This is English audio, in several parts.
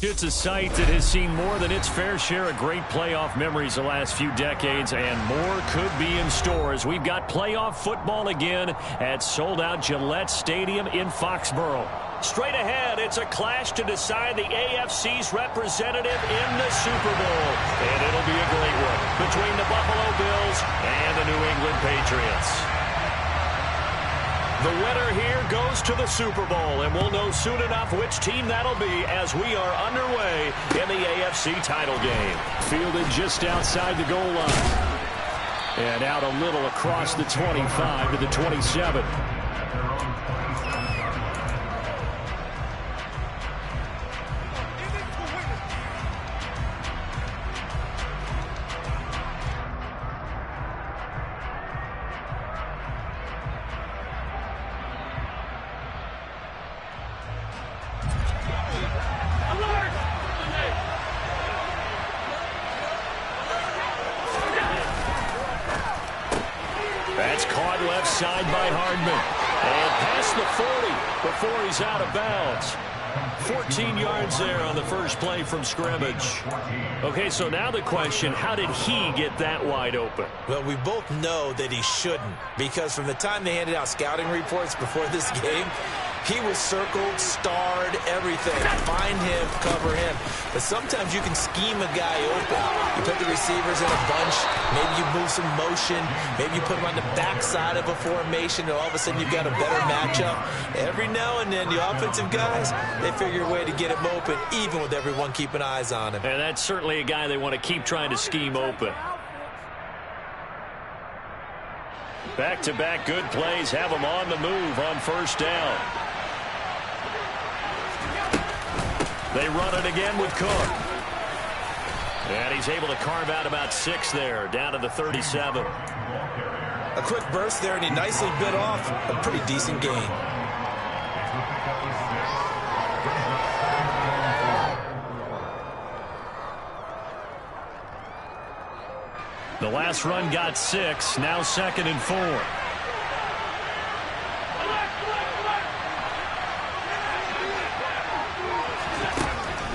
It's a site that has seen more than its fair share of great playoff memories the last few decades, and more could be in store as we've got playoff football again at sold-out Gillette Stadium in Foxborough. Straight ahead, it's a clash to decide the AFC's representative in the Super Bowl, and it'll be a great one between the Buffalo Bills and the New England Patriots. The winner here goes to the Super Bowl, and we'll know soon enough which team that'll be as we are underway in the AFC title game. Fielded just outside the goal line. And out a little across the 25 to the 27. That's caught left side by Hardman. And past the 40 before he's out of bounds. 14 yards there on the first play from scrimmage. Okay, so now the question, how did he get that wide open? Well, we both know that he shouldn't, because from the time they handed out scouting reports before this game, he was circled, starred, everything. Find him, cover him. But sometimes you can scheme a guy open. You put the receivers in a bunch. Maybe you move some motion. Maybe you put them on the backside of a formation, and all of a sudden you've got a better matchup. Every now and then, the offensive guys, they figure a way to get him open, even with everyone keeping eyes on him. And that's certainly a guy they want to keep trying to scheme open. Back-to-back good plays have him on the move on first down. They run it again with Cook. And he's able to carve out about 6 there, down to the 37. A quick burst there, and he nicely bit off a pretty decent gain. The last run got 6, now 2nd and 4.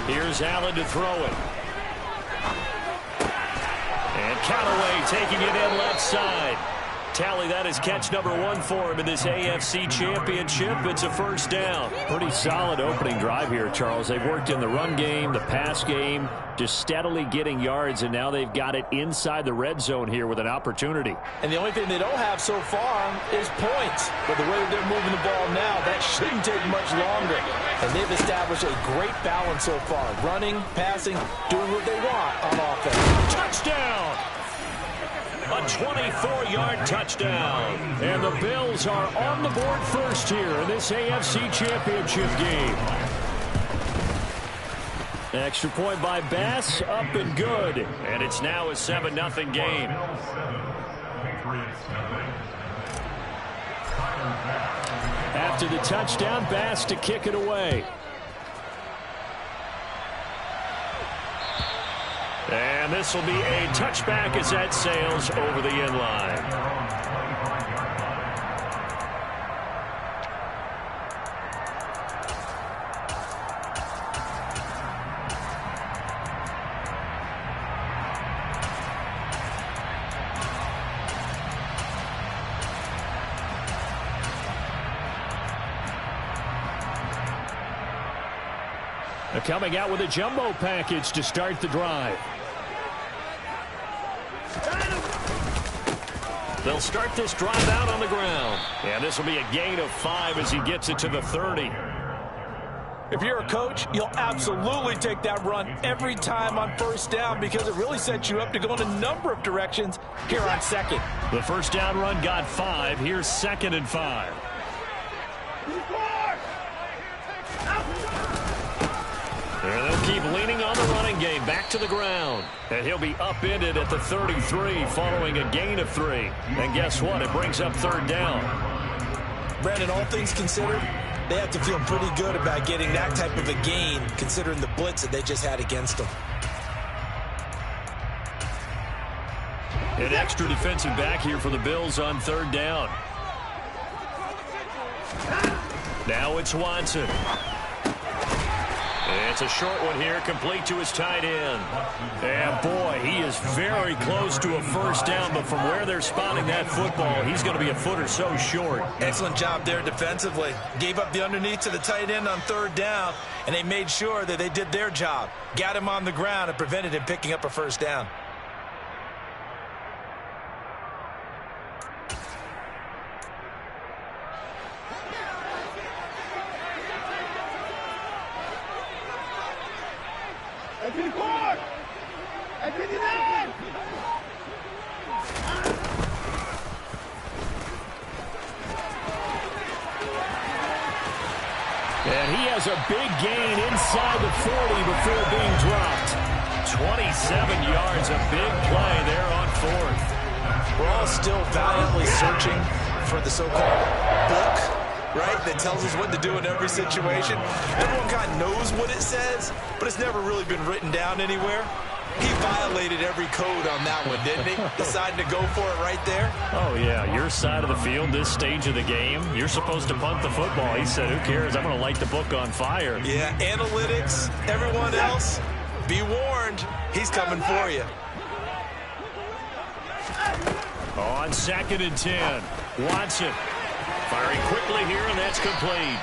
Here's Allen to throw it. And Callaway taking it in left side. Tally, that is catch number 1 for him in this AFC Championship. It's a first down. Pretty solid opening drive here, Charles. They've worked in the run game, the pass game, just steadily getting yards, and now they've got it inside the red zone here with an opportunity. And the only thing they don't have so far is points. But the way that they're moving the ball now, that shouldn't take much longer. And they've established a great balance so far. Running, passing, doing what they want on offense. Touchdown! A 24-yard touchdown. And the Bills are on the board first here in this AFC Championship game. Extra point by Bass, up and good. And it's now a 7-0 game. After the touchdown, Bass to kick it away. And this will be a touchback as that sails over the end line. They're coming out with a jumbo package to start the drive. They'll start this drive out on the ground. And this will be a gain of 5 as he gets it to the 30. If you're a coach, you'll absolutely take that run every time on first down because it really sets you up to go in a number of directions here on second. The first down run got 5. Here's 2nd and 5. And they'll keep leaning on the running game. Back to the ground. And he'll be upended at the 33 following a gain of 3. And guess what? It brings up 3rd down. Brandon, all things considered, they have to feel pretty good about getting that type of a gain considering the blitz that they just had against them. An extra defensive back here for the Bills on 3rd down. Now it's Watson. It's a short one here, complete to his tight end. And boy, he is very close to a first down, but from where they're spotting that football, he's going to be a foot or so short. Excellent job there defensively. Gave up the underneath to the tight end on third down, and they made sure that they did their job. Got him on the ground and prevented him picking up a first down. And he has a big gain inside the 40 before being dropped. 27 yards, a big play there on fourth. We're all still valiantly searching for the so-called book, right, that tells us what to do in every situation. Everyone kind of knows what it says, but it's never really been written down anywhere. He violated every code on that one, didn't he? Deciding to go for it right there. Oh, yeah, your side of the field, this stage of the game, you're supposed to punt the football. He said, who cares? I'm going to light the book on fire. Yeah, analytics, everyone else, be warned, he's coming for you. On 2nd and 10, Watson firing quickly here, and that's complete.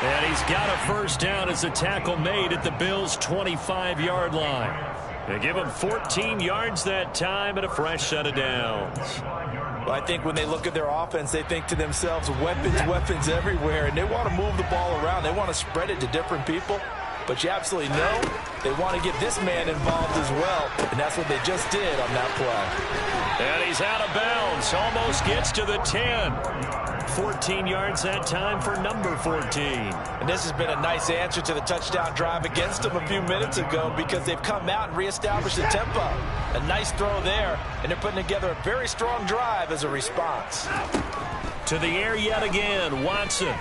And he's got a first down as the tackle made at the Bills' 25-yard line. They give him 14 yards that time and a fresh set of downs. Well, I think when they look at their offense, they think to themselves, weapons everywhere, and they want to move the ball around. They want to spread it to different people. But you absolutely know they want to get this man involved as well, and that's what they just did on that play. And he's out of bounds, almost gets to the 10. 14 yards that time for number 14. And this has been a nice answer to the touchdown drive against them a few minutes ago because they've come out and reestablished the tempo. A nice throw there, and they're putting together a very strong drive as a response. To the air yet again, Watson.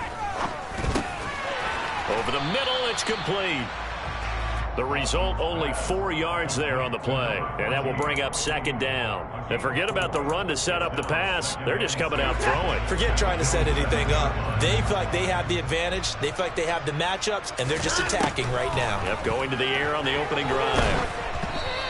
Over the middle, it's complete. The result, only 4 yards there on the play. And that will bring up 2nd down. And forget about the run to set up the pass. They're just coming out throwing. Forget trying to set anything up. They feel like they have the advantage. They feel like they have the matchups, and they're just attacking right now. Yep, going to the air on the opening drive.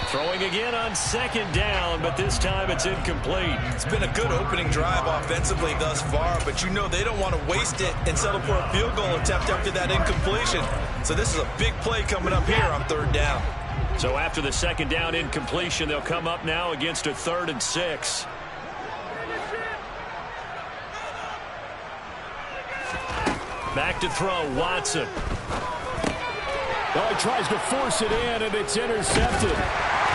Throwing again on 2nd down, but this time it's incomplete. It's been a good opening drive offensively thus far, but you know they don't want to waste it and settle for a field goal attempt after that incompletion. So this is a big play coming up here on 3rd down. So after the 2nd down incompletion, they'll come up now against a 3rd and 6. Back to throw, Watson. Oh, he tries to force it in, and it's intercepted.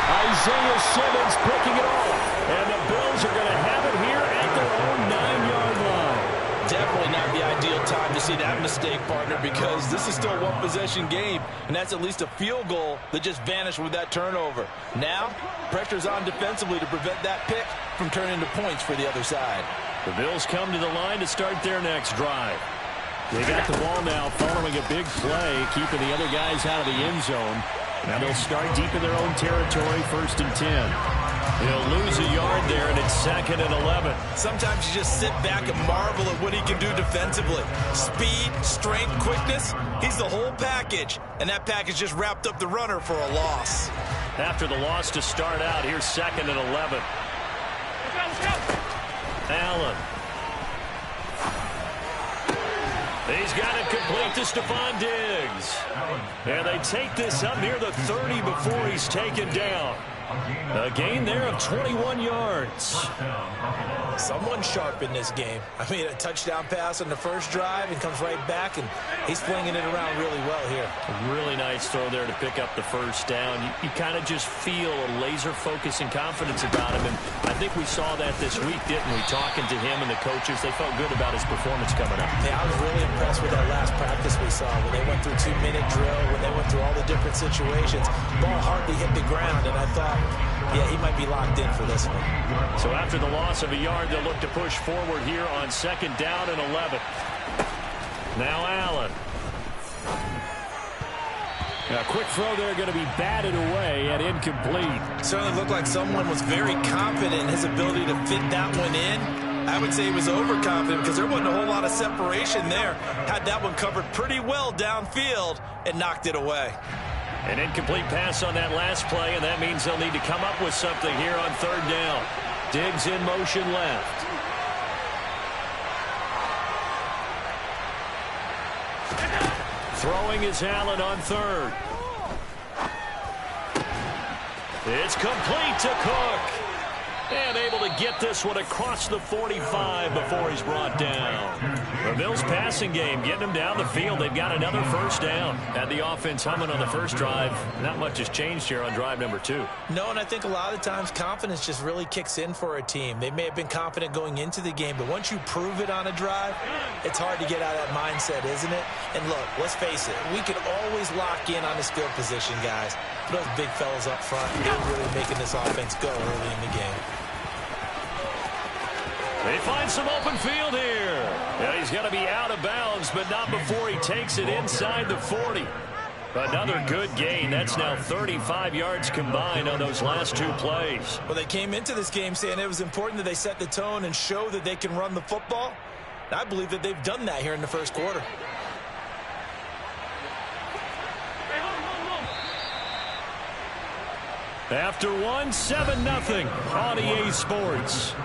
Isaiah Simmons picking it off. And the Bills are going to have it here at their own 9-yard line. Definitely not the ideal time to see that mistake, partner, because this is still a one-possession game, and that's at least a field goal that just vanished with that turnover. Now, pressure's on defensively to prevent that pick from turning into points for the other side. The Bills come to the line to start their next drive. They got the ball now following a big play, keeping the other guys out of the end zone. Now they'll start deep in their own territory, 1st and 10. He'll lose a yard there, and it's 2nd and 11. Sometimes you just sit back and marvel at what he can do defensively. Speed, strength, quickness, he's the whole package. And that package just wrapped up the runner for a loss. After the loss to start out, here's 2nd and 11. Allen. He's got it complete to Stephon Diggs. And they take this up near the 30 before he's taken down. A gain there of 21 yards. Someone sharp in this game. I mean, a touchdown pass on the first drive and comes right back, and he's flinging it around really well here. A really nice throw there to pick up the first down. You kind of just feel a laser focus and confidence about him, and I think we saw that this week, didn't we? Talking to him and the coaches, they felt good about his performance coming up. Yeah, I was really impressed with that last practice we saw when they went through 2-minute drill, when they went through all the different situations. Ball hardly hit the ground, and I thought, yeah, he might be locked in for this one. So after the loss of a yard, they'll look to push forward here on 2nd down and 11. Now Allen. A quick throw there, going to be batted away and incomplete. Certainly looked like someone was very confident in his ability to fit that one in. I would say he was overconfident because there wasn't a whole lot of separation there. Had that one covered pretty well downfield and knocked it away. An incomplete pass on that last play, and that means they'll need to come up with something here on third down. Diggs in motion left. Throwing is Allen on third. It's complete to Cook. And able to get this one across the 45 before he's brought down. The Bills passing game getting them down the field. They've got another first down. Had the offense humming on the first drive. Not much has changed here on drive number 2. No, and I think a lot of times confidence just really kicks in for a team. They may have been confident going into the game, but once you prove it on a drive, it's hard to get out of that mindset, isn't it? And look, let's face it, we can always lock in on this field position, guys. Those big fellas up front, they're really making this offense go early in the game. They find some open field here. Yeah, he's going to be out of bounds, but not before he takes it inside the 40. Another good gain. That's now 35 yards combined on those last 2 plays. Well, they came into this game saying it was important that they set the tone and show that they can run the football. And I believe that they've done that here in the first quarter. After 1, 7-0 on EA Sports.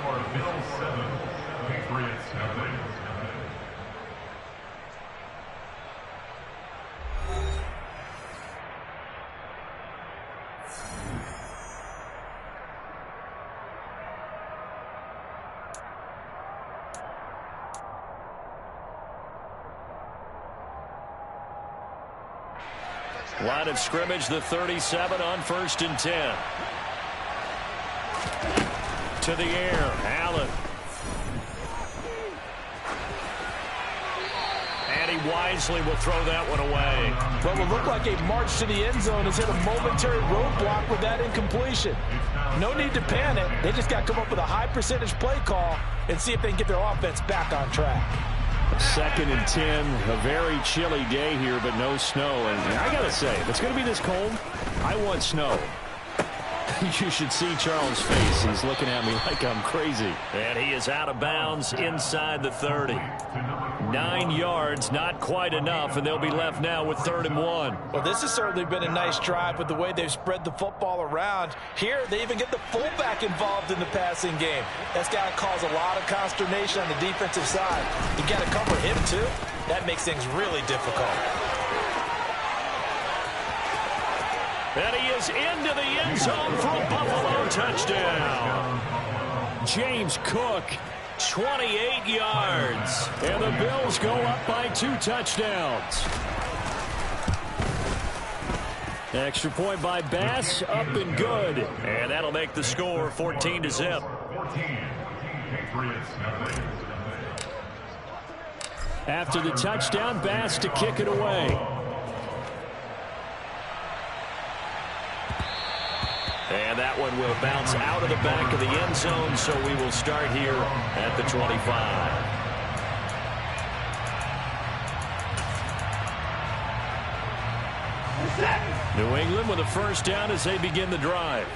Line of scrimmage, the 37 on 1st and 10. To the air, Allen. And he wisely will throw that one away. Well, it will look like a march to the end zone has hit a momentary roadblock with that incompletion. No need to panic. They just got to come up with a high percentage play call and see if they can get their offense back on track. 2nd and 10, a very chilly day here, but no snow. And I got to say, if it's going to be this cold, I want snow. You should see Charles' face. He's looking at me like I'm crazy. And he is out of bounds inside the 30. 9 yards, not quite enough, and they'll be left now with 3rd and 1. Well, this has certainly been a nice drive with the way they've spread the football around. Here, they even get the fullback involved in the passing game. That's got to cause a lot of consternation on the defensive side. You got to cover him, too. That makes things really difficult. And he is into the end zone for a Buffalo touchdown. James Cook, 28 yards. And the Bills go up by 2 touchdowns. Extra point by Bass, up and good. And that'll make the score 14-0. After the touchdown, Bass to kick it away. And that one will bounce out of the back of the end zone, so we will start here at the 25. New England with a first down as they begin the drive.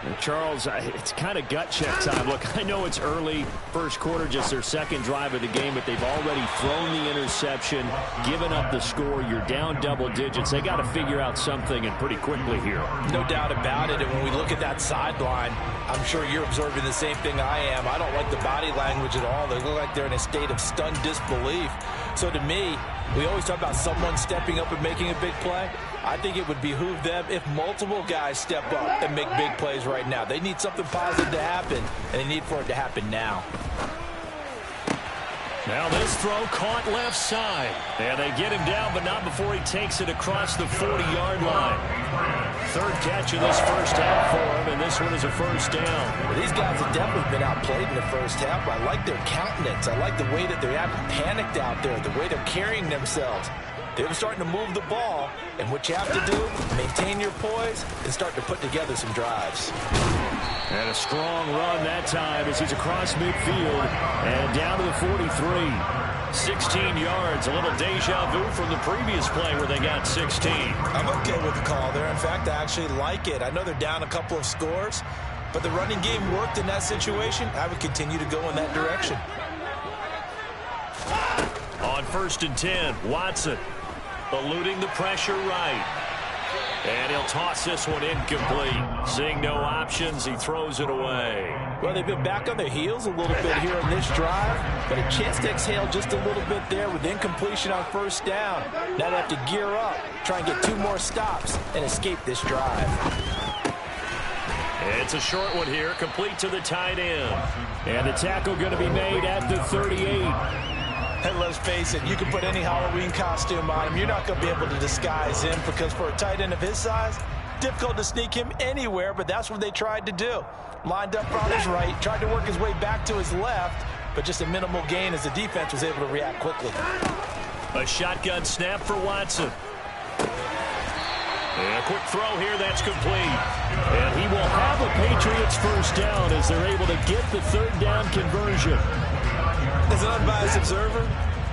And Charles, it's kind of gut check time. Look, I know it's early, first quarter, just their 2nd drive of the game, but they've already thrown the interception, given up the score. You're down double digits. They got to figure out something, and pretty quickly here. No doubt about it. And when we look at that sideline, I'm sure you're observing the same thing I am. I don't like the body language at all. They look like they're in a state of stunned disbelief. So to me, we always talk about someone stepping up and making a big play. I think it would behoove them if multiple guys step up and make big plays right now. They need something positive to happen, and they need for it to happen now. Now this throw caught left side. And they get him down, but not before he takes it across the 40-yard line. 3rd catch of this first half for him, and this one is a first down. Well, these guys have definitely been outplayed in the first half, but I like their countenance. I like the way that they haven't panicked out there, the way they're carrying themselves. They're starting to move the ball, and what you have to do, maintain your poise and start to put together some drives. And a strong run that time as he's across midfield and down to the 43. 16 yards, a little deja vu from the previous play where they got 16. I'm okay with the call there. In fact, I actually like it. I know they're down a couple of scores, but the running game worked in that situation. I would continue to go in that direction. On 1st and 10, Watson eluding the pressure right. And he'll toss this one incomplete. Seeing no options, he throws it away. Well, they've been back on their heels a little bit here in this drive, but a chance to exhale just a little bit there with incompletion on 1st down. Now they have to gear up, try and get 2 more stops, and escape this drive. It's a short one here, complete to the tight end. And the tackle going to be made at the 38. And let's face it, you can put any Halloween costume on him. You're not going to be able to disguise him because for a tight end of his size, difficult to sneak him anywhere, but that's what they tried to do. Lined up on his right, tried to work his way back to his left, but just a minimal gain as the defense was able to react quickly. A shotgun snap for Watson. And a quick throw here, that's complete. And he will have a Patriots 1st down as they're able to get the 3rd down conversion. As an unbiased observer,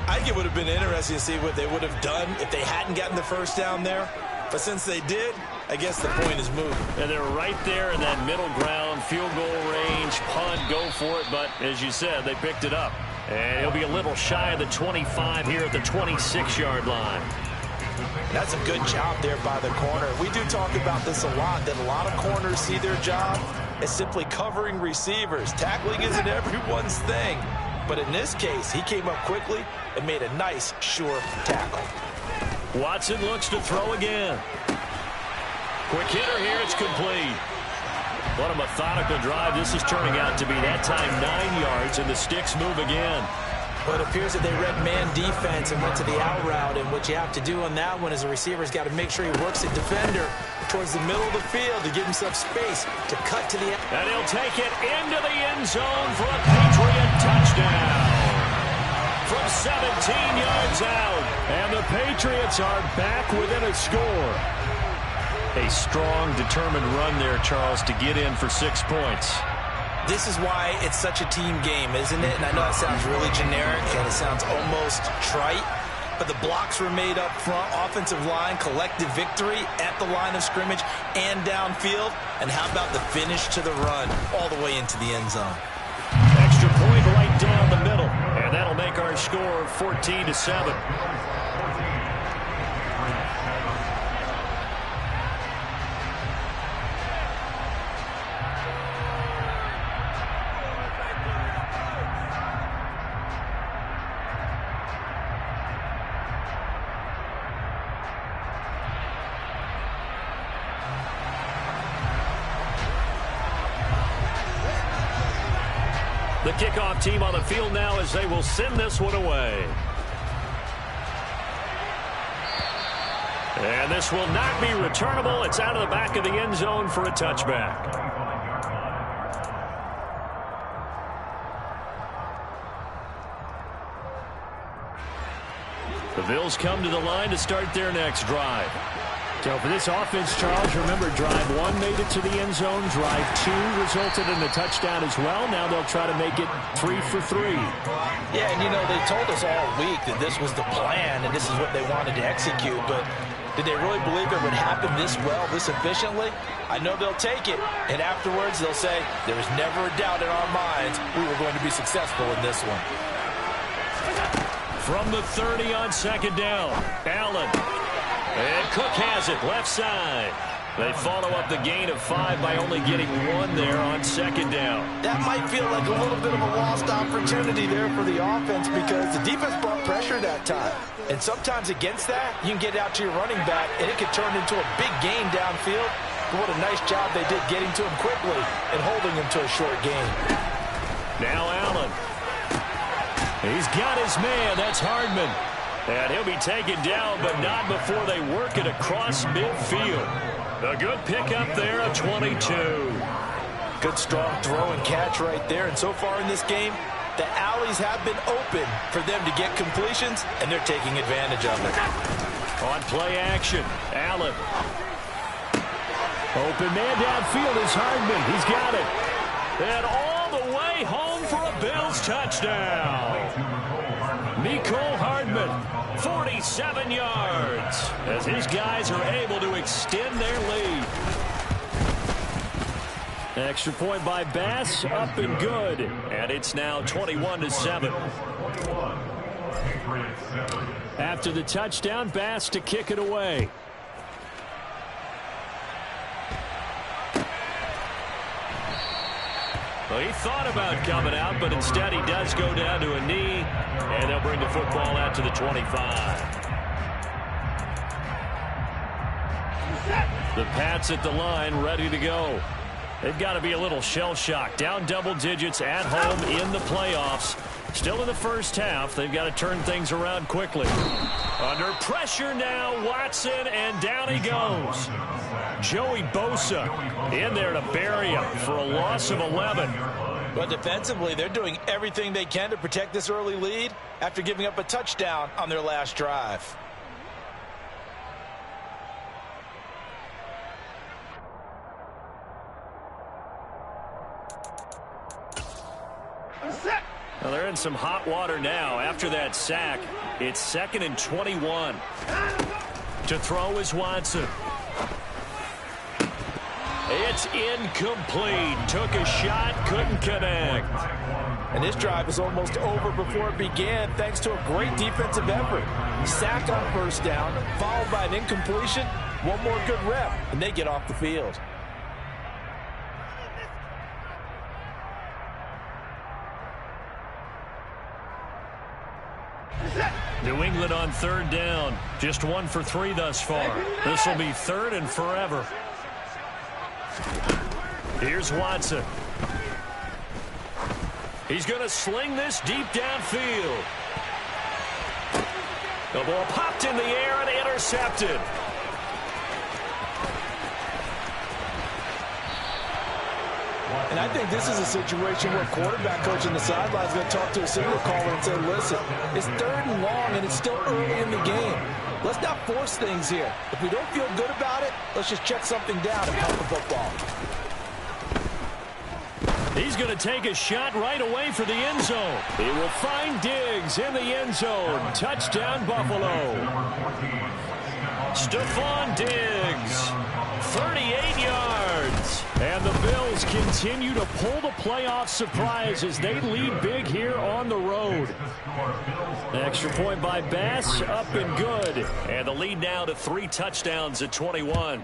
I think it would have been interesting to see what they would have done if they hadn't gotten the 1st down there. But since they did, I guess the point is moved. And they're right there in that middle ground, field goal range, punt, go for it. But as you said, they picked it up. And he'll be a little shy of the 25 here at the 26-yard line. That's a good job there by the corner. We do talk about this a lot, that a lot of corners see their job as simply covering receivers. Tackling isn't everyone's thing. But in this case, he came up quickly and made a nice, sure tackle. Watson looks to throw again. Quick hitter here, it's complete. What a methodical drive this is turning out to be. That time 9 yards, and the sticks move again. But it appears that they read man defense and went to the out route, and what you have to do on that one is the receiver's got to make sure he works a defender towards the middle of the field to give himself space to cut to the end. And he'll take it into the end zone for a Patriot touchdown. From 17 yards out, and the Patriots are back within a score. A strong, determined run there, Charles, to get in for 6 points. This is why it's such a team game, isn't it? And I know it sounds really generic and it sounds almost trite, but the blocks were made up front, offensive line, collective victory at the line of scrimmage and downfield. And how about the finish to the run all the way into the end zone? Extra point right down the middle, and that'll make our score 14-7. The kickoff team on the field now as they will send this one away. And this will not be returnable. It's out of the back of the end zone for a touchback. The Bills come to the line to start their next drive. So for this offense, Charles, remember, drive 1 made it to the end zone. Drive 2 resulted in a touchdown as well. Now they'll try to make it 3 for 3. Yeah, and you know, they told us all week that this was the plan and this is what they wanted to execute. But did they really believe it would happen this well, this efficiently? I know they'll take it. And afterwards, they'll say, there was never a doubt in our minds we were going to be successful in this one. From the 30 on 2nd down, Allen. And Cook has it, left side. They follow up the gain of 5 by only getting 1 there on 2nd down. That might feel like a little bit of a lost opportunity there for the offense because the defense brought pressure that time. And sometimes against that, you can get out to your running back, and it could turn into a big gain downfield. But what a nice job they did getting to him quickly and holding him to a short gain. Now Allen. He's got his man. That's Hardman. And he'll be taken down, but not before they work it across midfield. A good pickup there of 22. Good strong throw and catch right there. And so far in this game, the alleys have been open for them to get completions, and they're taking advantage of it. On play action, Allen. Open man downfield is Hardman. He's got it. And all the way home for a Bills touchdown. Mecole Hardman, 47 yards, as his guys are able to extend their lead. Extra point by Bass, up and good. And it's now 21-7. After the touchdown, Bass to kick it away. Well, he thought about coming out, but instead he does go down to a knee, and they'll bring the football out to the 25. The Pats at the line, ready to go. They've got to be a little shell-shocked. Down double digits at home in the playoffs. Still in the first half. They've got to turn things around quickly. Under pressure now, Watson, and down he goes. Joey Bosa in there to bury him for a loss of 11. But defensively, they're doing everything they can to protect this early lead after giving up a touchdown on their last drive. Well, they're in some hot water now. After that sack, it's 2nd and 21. To throw is Watson. It's incomplete. Took a shot, couldn't connect. And this drive is almost over before it began thanks to a great defensive effort. Sack on first down, followed by an incompletion. One more good rep, and they get off the field. New England on 3rd down. Just 1 for 3 thus far. This will be 3rd and forever. Here's Watson. He's going to sling this deep downfield. The ball popped in the air and intercepted. And I think this is a situation where quarterback coach on the sideline is going to talk to a signal caller and say, listen, it's 3rd and long and it's still early in the game. Let's not force things here. If we don't feel good about it, let's just check something down and punt the football. He's going to take a shot right away for the end zone. He will find Diggs in the end zone. Touchdown, Buffalo. Stephon Diggs, 38 yards. And the Bills continue to pull the playoff surprise as they lead big here on the road. Extra point by Bass, up and good. And the lead now to 3 touchdowns at 21.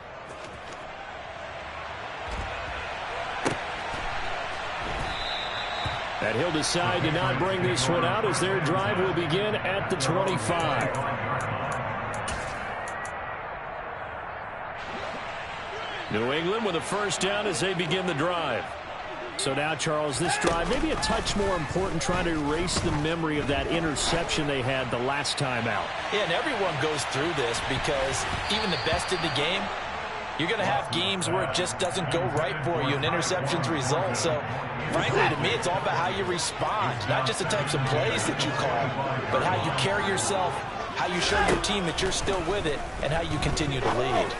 And he'll decide to not bring this one out as their drive will begin at the 25. New England with a first down as they begin the drive. So now, Charles, this drive maybe a touch more important, trying to erase the memory of that interception they had the last time out. Yeah, and everyone goes through this because even the best in the game, you're going to have games where it just doesn't go right for you and interceptions result. So, frankly, to me, it's all about how you respond, not just the types of plays that you call, but how you carry yourself, how you show your team that you're still with it, and how you continue to lead.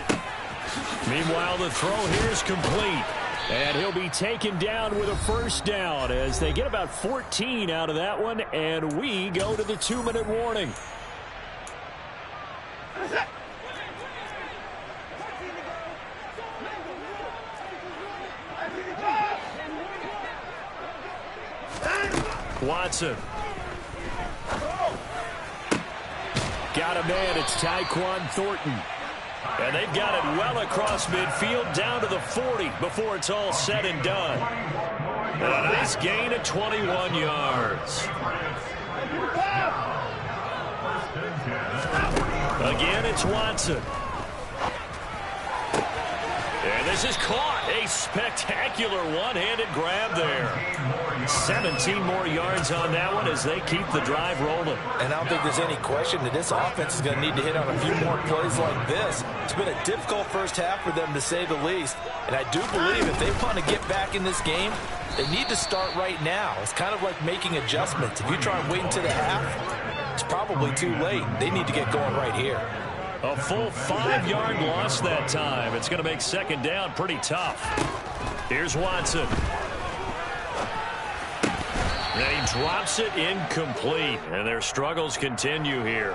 Meanwhile, the throw here is complete. And he'll be taken down with a first down as they get about 14 out of that one, and we go to the 2-minute warning. Watson. Got a man, it's Tyquan Thornton. And they've got it well across midfield down to the 40 before it's all said and done. And a nice gain of 21 yards. Again, it's Watson. And this is caught. A spectacular one-handed grab there. 17 more yards on that one as they keep the drive rolling. And I don't think there's any question that this offense is going to need to hit on a few more plays like this. It's been a difficult first half for them, to say the least. And I do believe if they want to get back in this game, they need to start right now. It's kind of like making adjustments. If you try and wait until the half, it's probably too late. They need to get going right here. A full 5-yard loss that time. It's going to make second down pretty tough. Here's Watson. And he drops it incomplete. And their struggles continue here.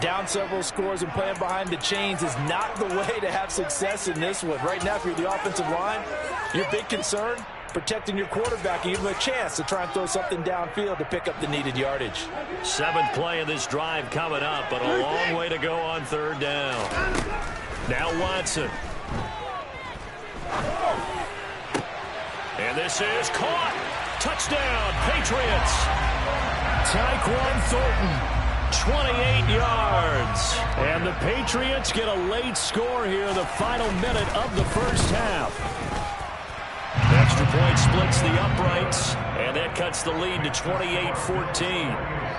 Down several scores and playing behind the chains is not the way to have success in this one. Right now, if you're the offensive line, Your big concern? Protecting your quarterback and give him a chance to try and throw something downfield to pick up the needed yardage. 7th play of this drive coming up, but a long way to go on 3rd down. Now Watson. And this is caught. Touchdown, Patriots. Tyquan Thornton, 28 yards. And the Patriots get a late score here in the final minute of the first half. Extra point splits the uprights, and that cuts the lead to 28-14.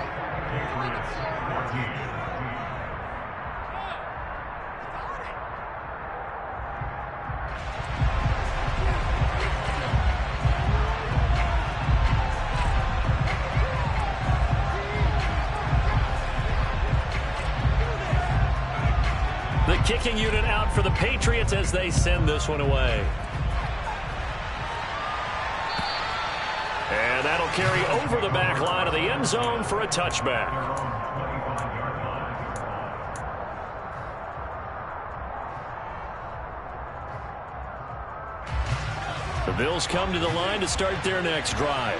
The kicking unit out for the Patriots as they send this one away. And that'll carry over the back line of the end zone for a touchback. The Bills come to the line to start their next drive.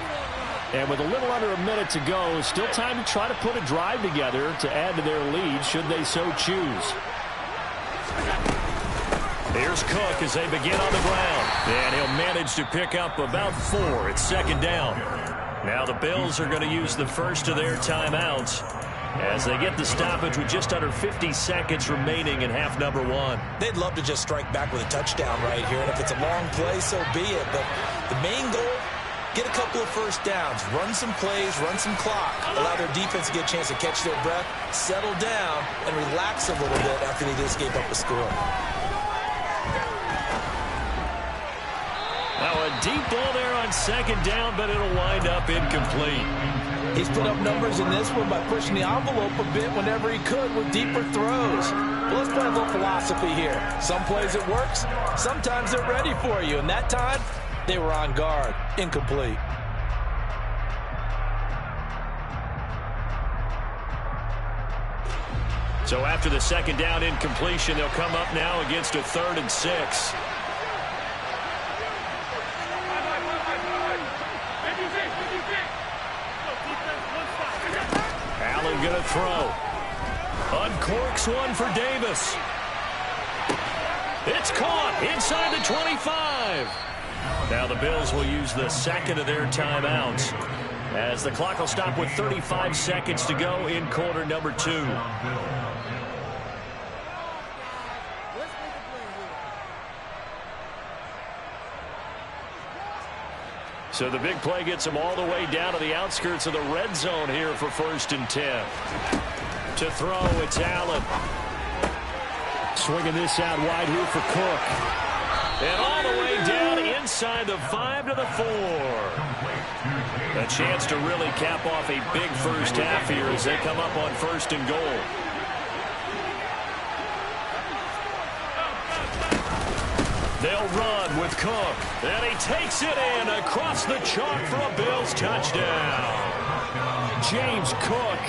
And with a little under a minute to go, still time to try to put a drive together to add to their lead should they so choose. Here's Cook as they begin on the ground. And he'll manage to pick up about 4. It's 2nd down. Now the Bills are going to use the first of their timeouts as they get the stoppage with just under 50 seconds remaining in half number 1. They'd love to just strike back with a touchdown right here. And if it's a long play, so be it. But the main goal, get a couple of first downs, run some plays, run some clock, allow their defense to get a chance to catch their breath, settle down, and relax a little bit after they just gave up a score. Now a deep ball there on 2nd down, but it'll wind up incomplete. He's put up numbers in this one by pushing the envelope a bit whenever he could with deeper throws. But let's play a little philosophy here. Some plays it works, sometimes they're ready for you, and that time they were on guard. Incomplete. So after the 2nd down incompletion, they'll come up now against a 3rd and 6. Allen going to throw. Uncorks one for Davis. It's caught inside the 25. Now the Bills will use the 2nd of their timeouts as the clock will stop with 35 seconds to go in quarter number 2. So the big play gets them all the way down to the outskirts of the red zone here for 1st and 10. To throw, it's Allen. Swinging this out wide here for Cook. And all the way down inside the 5 to the 4. A chance to really cap off a big first half here as they come up on 1st and goal. They'll run with Cook. And he takes it in across the chalk for a Bills touchdown. James Cook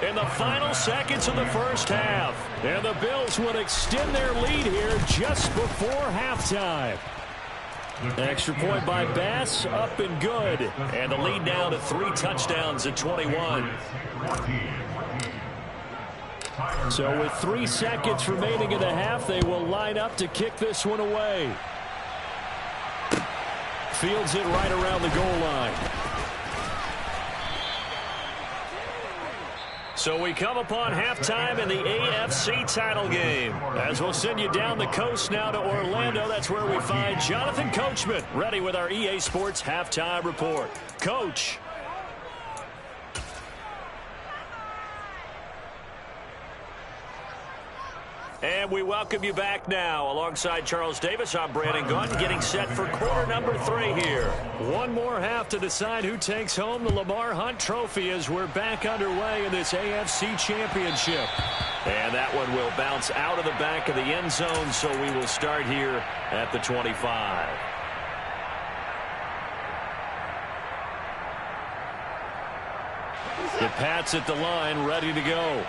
in the final seconds of the first half. And the Bills would extend their lead here just before halftime. Extra point by Bass, up and good. And the lead now to 3 touchdowns at 21. So with 3 seconds remaining in the half, they will line up to kick this one away. Fields it right around the goal line. So we come upon halftime in the AFC title game. As we'll send you down the coast now to Orlando, that's where we find Jonathan Coachman, ready with our EA Sports halftime report. Coach. And we welcome you back now. Alongside Charles Davis, I'm Brandon Gunn, getting set for quarter number 3 here. One more half to decide who takes home the Lamar Hunt Trophy as we're back underway in this AFC Championship. And that one will bounce out of the back of the end zone, so we will start here at the 25. The Pats at the line, ready to go.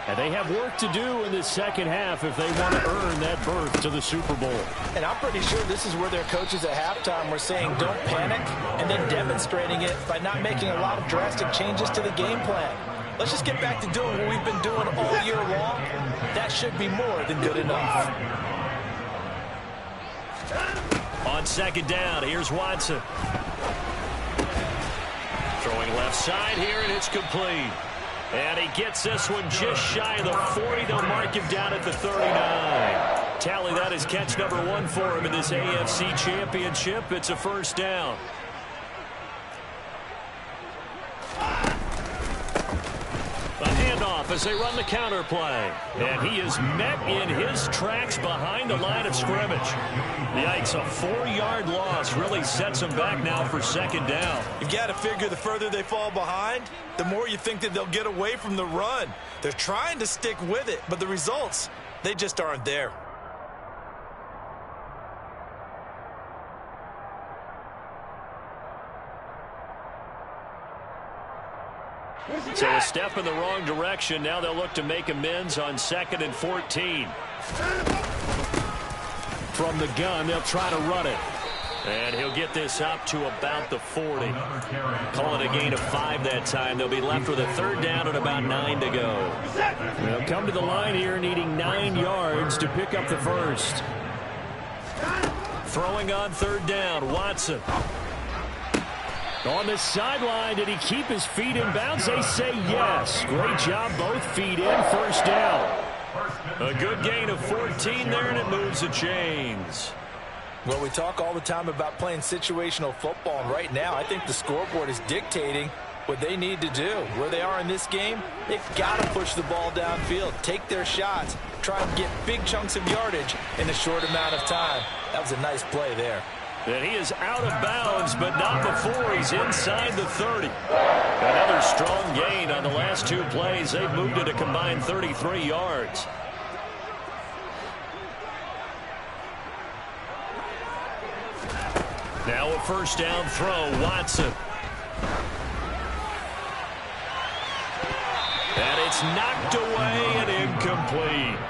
And they have work to do in this second half if they want to earn that berth to the Super Bowl. And I'm pretty sure this is where their coaches at halftime were saying don't panic, and then demonstrating it by not making a lot of drastic changes to the game plan. Let's just get back to doing what we've been doing all year long. That should be more than good enough. On second down, here's Watson. Throwing left side here, and it's complete. And he gets this one just shy of the 40. They'll mark him down at the 39. Tally that is catch number 1 for him in this AFC Championship. It's a first down. A handoff as they run the counter play. And he is met in his tracks behind the line of scrimmage. Yikes, a 4-yard loss really sets him back now for second down. You've got to figure the further they fall behind, the more you think that they'll get away from the run. They're trying to stick with it, but the results, they just aren't there. So a step in the wrong direction. Now they'll look to make amends on 2nd and 14. From the gun, they'll try to run it. And he'll get this up to about the 40. Call it a gain of 5 that time. They'll be left with a third down and about 9 to go. They'll come to the line here needing 9 yards to pick up the first. Throwing on third down, Watson. On the sideline, did he keep his feet in bounds? They say yes. Great job, both feet in, first down. A good gain of 14 there, and it moves the chains. Well, we talk all the time about playing situational football, and right now I think the scoreboard is dictating what they need to do. Where they are in this game, they've got to push the ball downfield, take their shots, try and get big chunks of yardage in a short amount of time. That was a nice play there. And he is out of bounds, but not before he's inside the 30. Another strong gain on the last 2 plays. They've moved it a combined 33 yards. Now a first down throw, Watson. And it's knocked away and incomplete.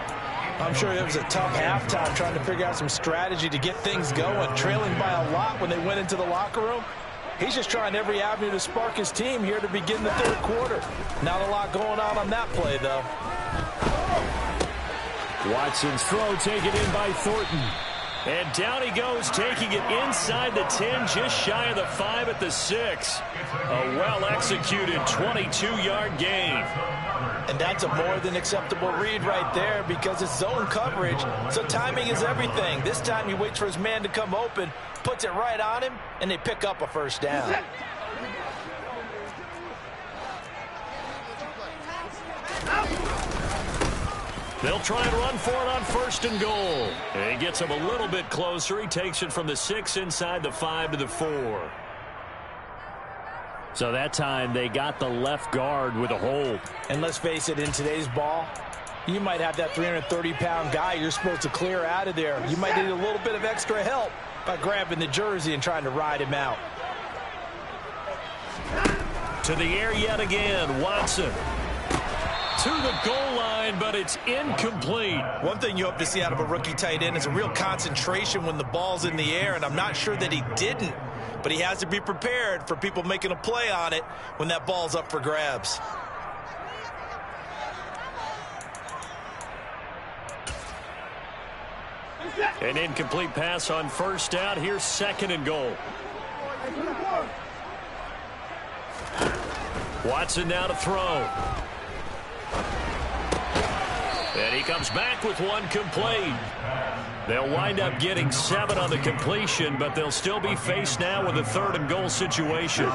I'm sure it was a tough halftime trying to figure out some strategy to get things going, trailing by a lot when they went into the locker room. He's just trying every avenue to spark his team here to begin the third quarter. Not a lot going on that play, though. Watson's throw taken in by Thornton. And down he goes, taking it inside the 10, just shy of the 5 at the 6. A well-executed 22-yard gain. And that's a more than acceptable read right there because it's zone coverage, so timing is everything. This time he waits for his man to come open, puts it right on him, and they pick up a first down. They'll try and run for it on first and goal. And he gets him a little bit closer. He takes it from the 6 inside the 5 to the 4. So that time they got the left guard with a hold. And let's face it, in today's ball, you might have that 330-pound guy you're supposed to clear out of there. You might need a little bit of extra help by grabbing the jersey and trying to ride him out. To the air yet again, Watson. To the goal line, but it's incomplete. One thing you hope to see out of a rookie tight end is a real concentration when the ball's in the air, and I'm not sure that he didn't. But he has to be prepared for people making a play on it when that ball's up for grabs. An incomplete pass on first down. Here's 2nd and goal. Watson now to throw. And he comes back with one complete. They'll wind up getting 7 on the completion, but they'll still be faced now with a 3rd and goal situation.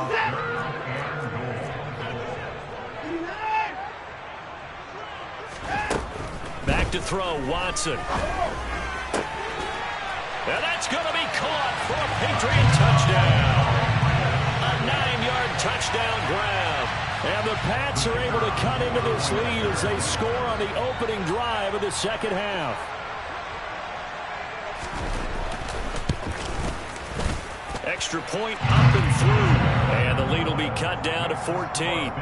Back to throw, Watson. And that's going to be caught for a Patriot touchdown. A 9-yard touchdown grab. And the Pats are able to cut into this lead as they score on the opening drive of the second half. Extra point up and through. And the lead will be cut down to 14.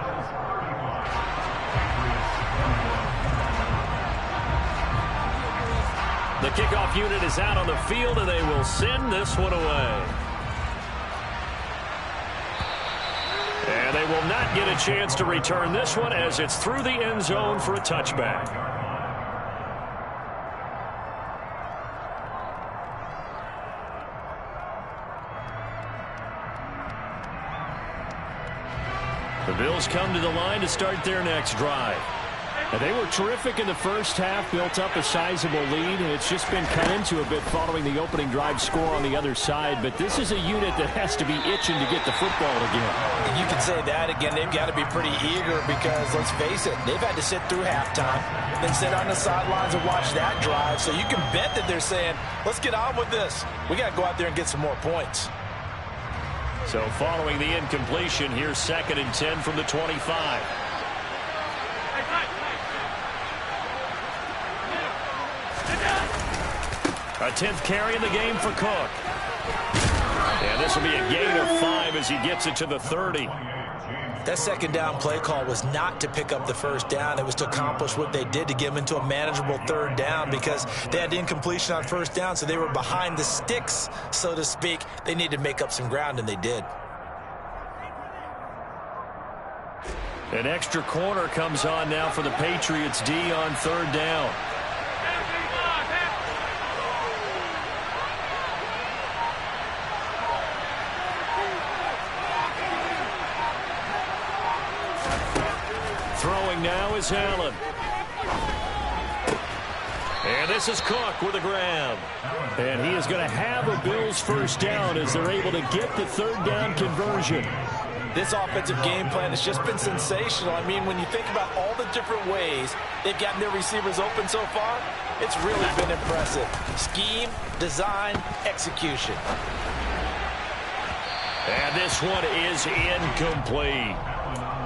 The kickoff unit is out on the field, and they will send this one away. And they will not get a chance to return this one as it's through the end zone for a touchback. The Bills come to the line to start their next drive. And they were terrific in the first half, built up a sizable lead, and it's just been cut into a bit following the opening drive score on the other side. But this is a unit that has to be itching to get the football again. And you can say that again. They've got to be pretty eager because, let's face it, they've had to sit through halftime, then sit on the sidelines and watch that drive. So you can bet that they're saying, let's get on with this. We got to go out there and get some more points. So following the incompletion, here's 2nd and 10 from the 25. A 10th carry in the game for Cook. And this will be a gain of 5 as he gets it to the 30. That second down play call was not to pick up the first down. It was to accomplish what they did to get them into a manageable 3rd down because they had incompletion on 1st down, so they were behind the sticks, so to speak. They needed to make up some ground, and they did. An extra corner comes on now for the Patriots D on 3rd down. Throwing now is Allen. And this is Cook with a grab. And he is going to have a Bills 1st down as they're able to get the 3rd down conversion. This offensive game plan has just been sensational. I mean, when you think about all the different ways they've gotten their receivers open so far, it's really been impressive. Scheme, design, execution. And this one is incomplete.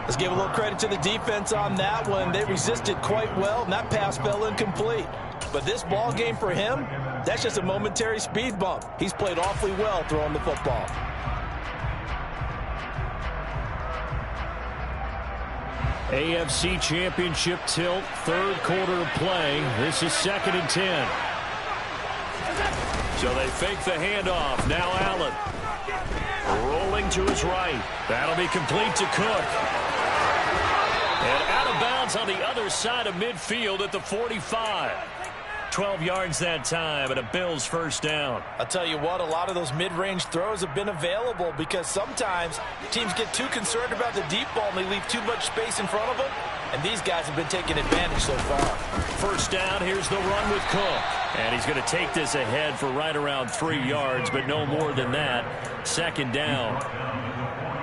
Let's give a little credit to the defense on that one. They resisted quite well, and that pass fell incomplete. But this ball game for him, that's just a momentary speed bump. He's played awfully well throwing the football. AFC Championship tilt, 3rd quarter of play. This is 2nd and 10. So they fake the handoff. Now Allen. Rolling to his right. That'll be complete to Cook. And out of bounds on the other side of midfield at the 45. 12 yards that time and a Bills 1st down. I'll tell you what, a lot of those mid-range throws have been available because sometimes teams get too concerned about the deep ball and they leave too much space in front of them. And these guys have been taking advantage so far. 1st down, here's the run with Cook. And he's going to take this ahead for right around 3 yards, but no more than that. 2nd down.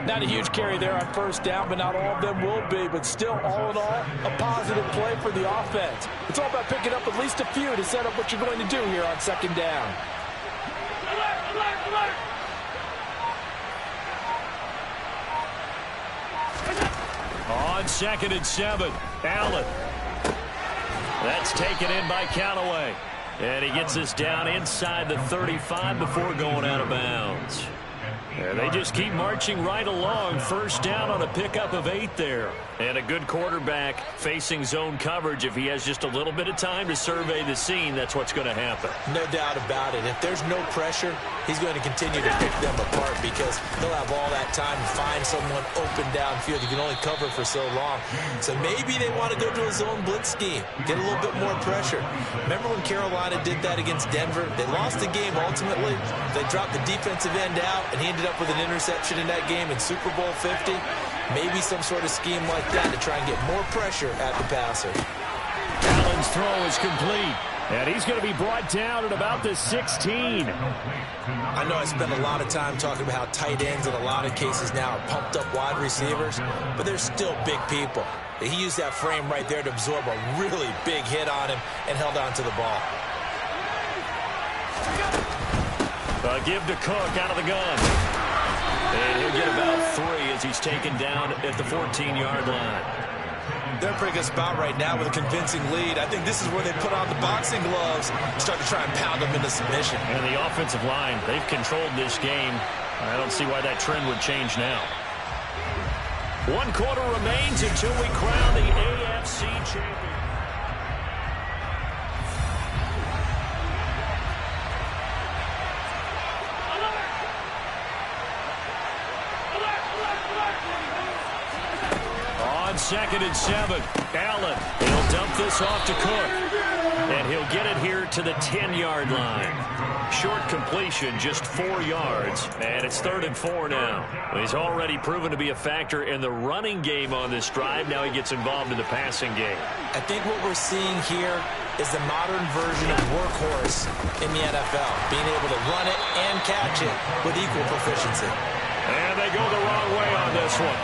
Not a huge carry there on 1st down, but not all of them will be. But still, all in all, a positive play for the offense. It's all about picking up at least a few to set up what you're going to do here on 2nd down. On 2nd and 7, Allen. That's taken in by Callaway. And he gets this down inside the 35 before going out of bounds. And they just keep marching right along. 1st down on a pickup of 8 there. And a good quarterback facing zone coverage. If he has just a little bit of time to survey the scene, that's what's going to happen. No doubt about it. If there's no pressure, he's going to continue to pick them apart because he'll have all that time to find someone open downfield. You can only cover for so long. So maybe they want to go to a zone blitz scheme, get a little bit more pressure. Remember when Carolina did that against Denver? They lost the game ultimately. They dropped the defensive end out, and he ended up with an interception in that game in Super Bowl 50. Maybe some sort of scheme like that to try and get more pressure at the passer. Allen's throw is complete. And he's going to be brought down at about the 16. I know I spend a lot of time talking about how tight ends in a lot of cases now are pumped up wide receivers, but they're still big people. He used that frame right there to absorb a really big hit on him and held on to the ball. Give to Cook out of the gun. And he'll get about 3 as he's taken down at the 14-yard line. They're in a pretty good spot right now with a convincing lead. I think this is where they put on the boxing gloves and start to try and pound them into submission. And the offensive line, they've controlled this game. I don't see why that trend would change now. 1 quarter remains until we crown the AFC champion. On 2nd and 7, Allen. He'll dump this off to Cook. And he'll get it here to the 10-yard line. Short completion, just 4 yards. And it's 3rd and 4 now. He's already proven to be a factor in the running game on this drive. Now he gets involved in the passing game. I think what we're seeing here is the modern version of workhorse in the NFL. Being able to run it and catch it with equal proficiency. And they go the wrong way on this one.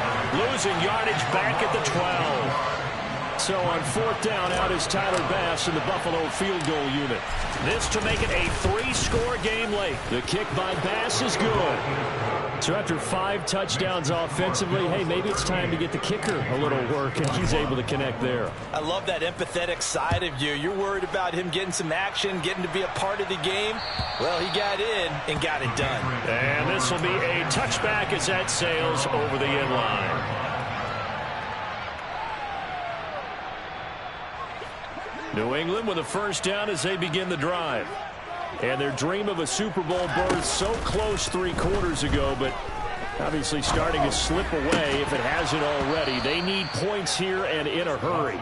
Losing yardage back at the 12. So on 4th down, out is Tyler Bass in the Buffalo field goal unit. This to make it a 3-score game late. The kick by Bass is good. So after 5 touchdowns offensively, hey, maybe it's time to get the kicker a little work, and he's able to connect there. I love that empathetic side of you. You're worried about him getting some action, getting to be a part of the game. Well, he got in and got it done. And this will be a touchback as that sails over the end line. New England with a 1st down as they begin the drive. And their dream of a Super Bowl berth so close 3 quarters ago, but obviously starting to slip away if it hasn't already. They need points here and in a hurry.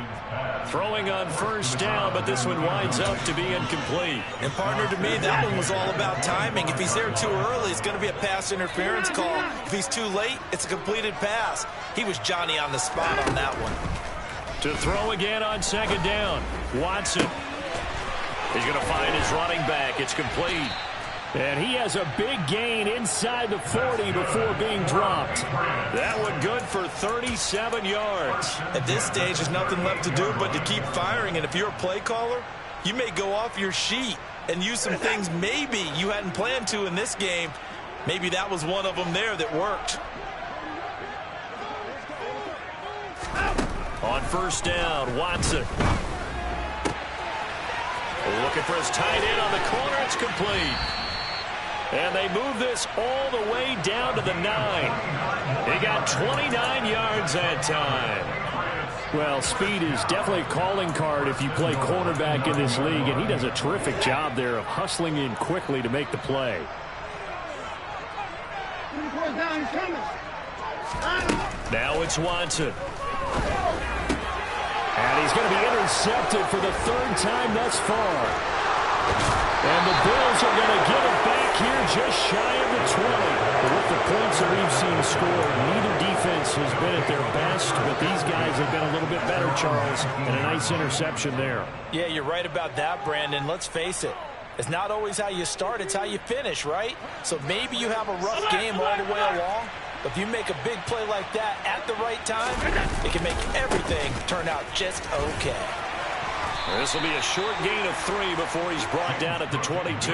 Throwing on 1st down, but this one winds up to be incomplete. And partner, to me, that one was all about timing. If he's there too early, it's going to be a pass interference call. If he's too late, it's a completed pass. He was Johnny on the spot on that one. To throw again on 2nd down. Watson. He's going to find his running back. It's complete. And he has a big gain inside the 40 before being dropped. That one good for 37 yards. At this stage, there's nothing left to do but to keep firing. And if you're a play caller, you may go off your sheet and use some things maybe you hadn't planned to in this game. Maybe that was one of them there that worked. On 1st down, Watson. Looking for his tight end on the corner. It's complete. And they move this all the way down to the 9. He got 29 yards that time. Well, speed is definitely a calling card if you play cornerback in this league, and he does a terrific job there of hustling in quickly to make the play. Now it's Watson. And he's going to be intercepted for the 3rd time thus far. And the Bills are going to get it back here just shy of the 20. But with the points that we've seen scored, neither defense has been at their best, but these guys have been a little bit better, Charles, and a nice interception there. Yeah, you're right about that, Brandon. Let's face it. It's not always how you start, it's how you finish, right? So maybe you have a rough game all the way along. If you make a big play like that at the right time, it can make everything turn out just okay. This will be a short gain of 3 before he's brought down at the 22.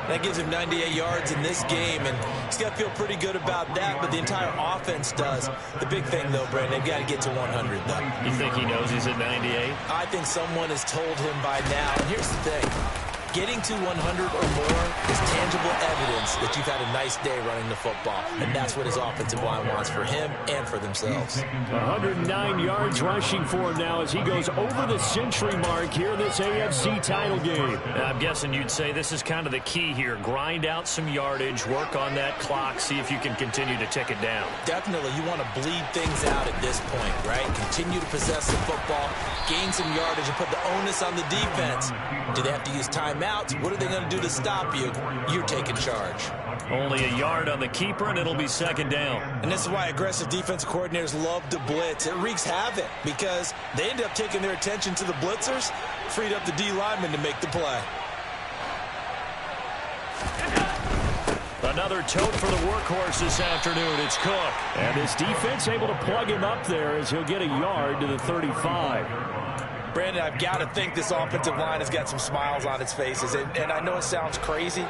That gives him 98 yards in this game, and he's got to feel pretty good about that, but the entire offense does. The big thing, though, Brandon, they've got to get to 100, though. You think he knows he's at 98? I think someone has told him by now. And here's the thing. Getting to 100 or more is tangible evidence that you've had a nice day running the football. And that's what his offensive line wants for him and for themselves. 109 yards rushing for him now as he goes over the century mark here in this AFC title game. I'm guessing you'd say this is kind of the key here. Grind out some yardage, work on that clock, see if you can continue to tick it down. Definitely. You want to bleed things out at this point, right? Continue to possess the football, gain some yardage, and put the onus on the defense. Do they have to use timeouts? What are they going to do to stop you? You're taking charge. Only a yard on the keeper, and it'll be 2nd down. And this is why aggressive defensive coordinators love to blitz. It wreaks havoc because they end up taking their attention to the blitzers, freed up the D lineman to make the play. Another tote for the workhorse this afternoon. It's Cook. And this defense able to plug him up there as he'll get a yard to the 35. Brandon, I've got to think this offensive line has got some smiles on its faces. And I know it sounds crazy,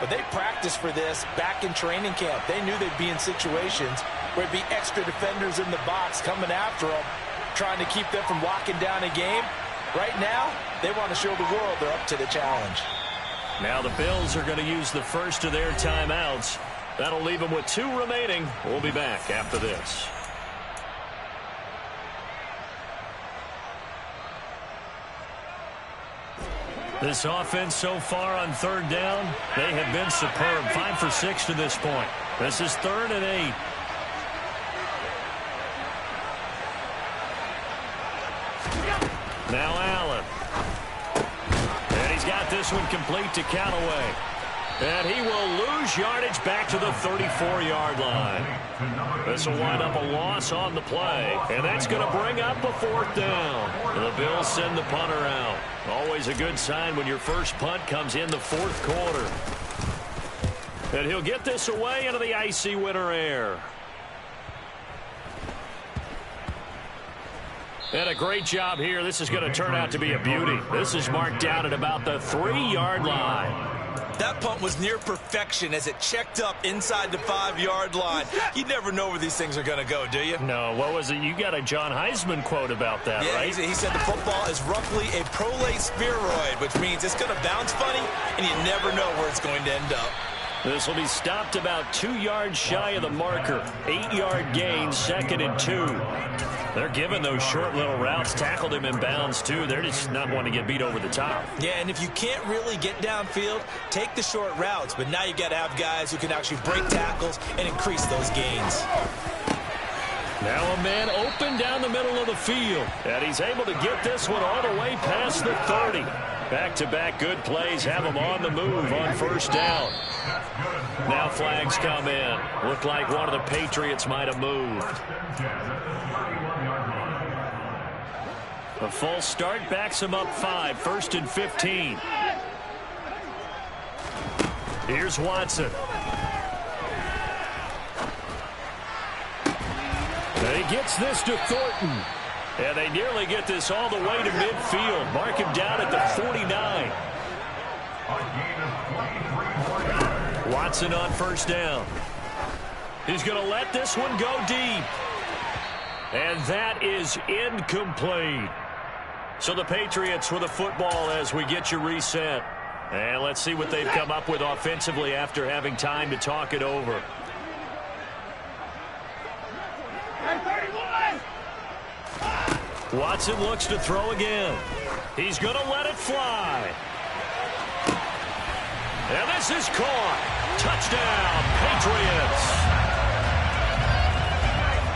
but they practiced for this back in training camp. They knew they'd be in situations where it'd be extra defenders in the box coming after them, trying to keep them from locking down a game. Right now, they want to show the world they're up to the challenge. Now the Bills are going to use the first of their timeouts. That'll leave them with 2 remaining. We'll be back after this. This offense so far on 3rd down, they have been superb. 5 for 6 to this point. This is 3rd and 8. Now Allen. And he's got this one complete to Callaway. And he will lose yardage back to the 34-yard line. This will wind up a loss on the play. And that's going to bring up a 4th down. The Bills send the punter out. Always a good sign when your first punt comes in the 4th quarter. And he'll get this away into the icy winter air. And a great job here. This is going to turn out to be a beauty. This is marked down at about the 3-yard line. That punt was near perfection as it checked up inside the 5-yard line. You never know where these things are going to go, do you? No, what was it? You got a John Heisman quote about that, yeah, right? He said the football is roughly a prolate spheroid, which means it's going to bounce funny, and you never know where it's going to end up. This will be stopped about 2 yards shy of the marker. 8-yard gain, 2nd and 2. They're giving those short little routes. Tackled him in bounds, too. They're just not wanting to get beat over the top. Yeah, and if you can't really get downfield, take the short routes. But now you got to have guys who can actually break tackles and increase those gains. Now a man open down the middle of the field. And he's able to get this one all the way past the 30. Back-to-back good plays have him on the move on 1st down. Now flags come in. Looked like one of the Patriots might have moved. A false start backs him up 5. 1st and 15. Here's Watson. And he gets this to Thornton. And they nearly get this all the way to midfield. Mark him down at the 49. Watson on 1st down. He's going to let this one go deep. And that is incomplete. So the Patriots with the football as we get you reset. And let's see what they've come up with offensively after having time to talk it over. Watson looks to throw again. He's going to let it fly. And this is caught. Touchdown, Patriots.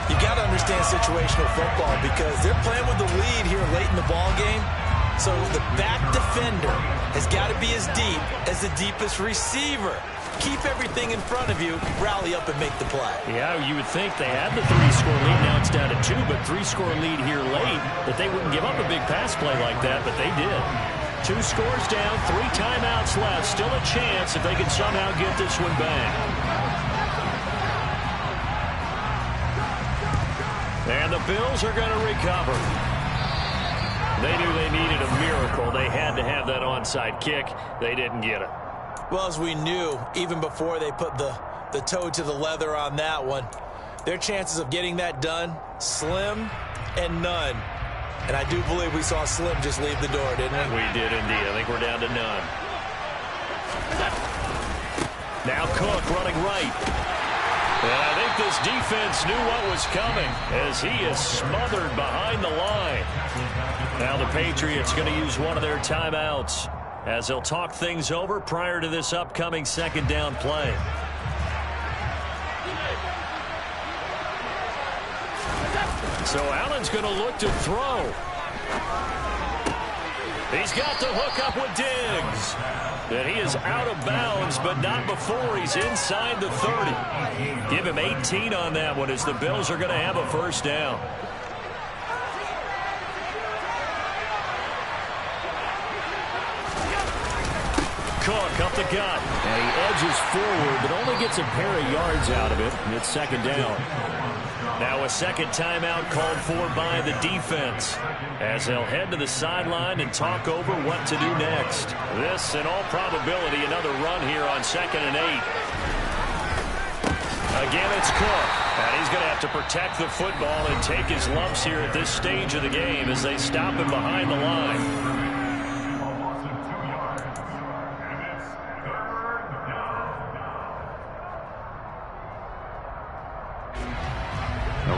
You got to understand situational football because they're playing with the lead here late in the ball game. So the back defender has got to be as deep as the deepest receiver. Keep everything in front of you, rally up and make the play. Yeah, you would think they had the 3-score lead. Now it's down to 2, but 3-score lead here late, that they wouldn't give up a big pass play like that, but they did. 2 scores down, 3 timeouts left. Still a chance if they can somehow get this one back. And the Bills are going to recover. They knew they needed a miracle. They had to have that onside kick. They didn't get it. Well, as we knew, even before they put the toe to the leather on that one, their chances of getting that done, slim and none. And I do believe we saw Slim just leave the door, didn't we? We did indeed. I think we're down to none. Now Cook running right. And I think this defense knew what was coming as he is smothered behind the line. Now the Patriots going to use one of their timeouts as they'll talk things over prior to this upcoming 2nd down play. So Allen's going to look to throw. He's got the hook up with Diggs. And he is out of bounds, but not before he's inside the 30. Give him 18 on that one as the Bills are going to have a 1st down. Cook up the gut. And he edges forward, but only gets a pair of yards out of it. And it's 2nd down. Now a 2nd timeout called for by the defense as they'll head to the sideline and talk over what to do next. This, in all probability, another run here on 2nd and 8. Again, it's Cook. And he's going to have to protect the football and take his lumps here at this stage of the game as they stop him behind the line.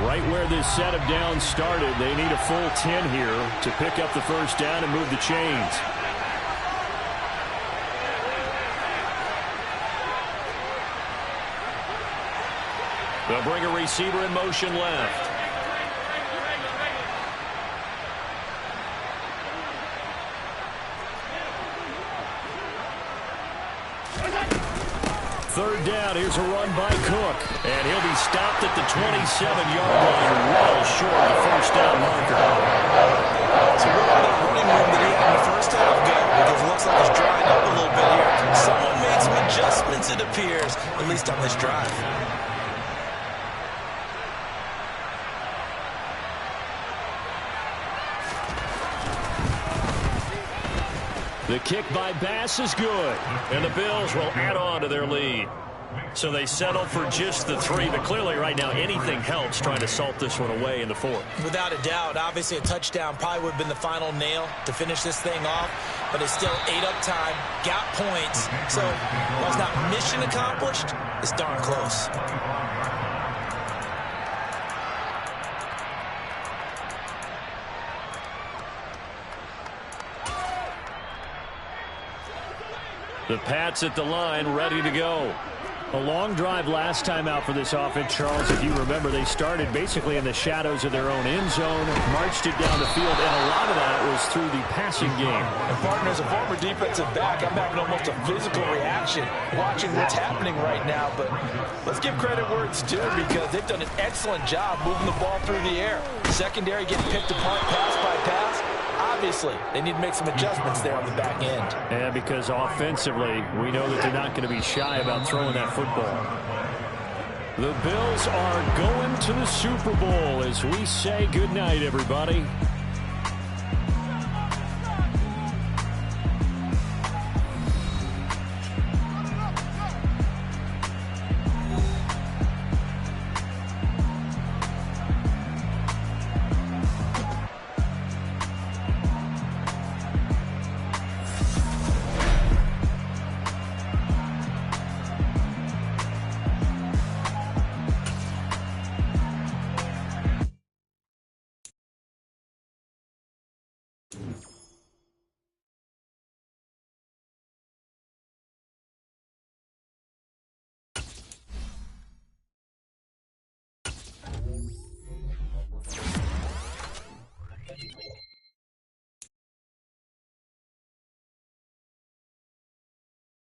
Right where this set of downs started, they need a full 10 here to pick up the 1st down and move the chains. They'll bring a receiver in motion left. Third down, here's a run by Cook. And he'll be stopped at the 27-yard line, well short of the first down marker. So where did that running room that he had in the first half go? Because it looks like it's drying up a little bit here. Someone made some adjustments, it appears, at least on this drive. The kick by Bass is good, and the Bills will add on to their lead. So they settle for just the 3, but clearly right now anything helps trying to salt this one away in the 4th. Without a doubt, obviously a touchdown probably would have been the final nail to finish this thing off, but it's still ate up time, got points, so while it's not mission accomplished, it's darn close. The Pats at the line, ready to go. A long drive last time out for this offense, Charles. If you remember, they started basically in the shadows of their own end zone, marched it down the field, and a lot of that was through the passing game. And partner, as a former defensive back, I'm having almost a physical reaction watching what's happening right now. But let's give credit where it's due, because they've done an excellent job moving the ball through the air. Secondary getting picked apart pass by pass. Obviously, they need to make some adjustments there on the back end. And because offensively, we know that they're not going to be shy about throwing that football. The Bills are going to the Super Bowl as we say goodnight, everybody.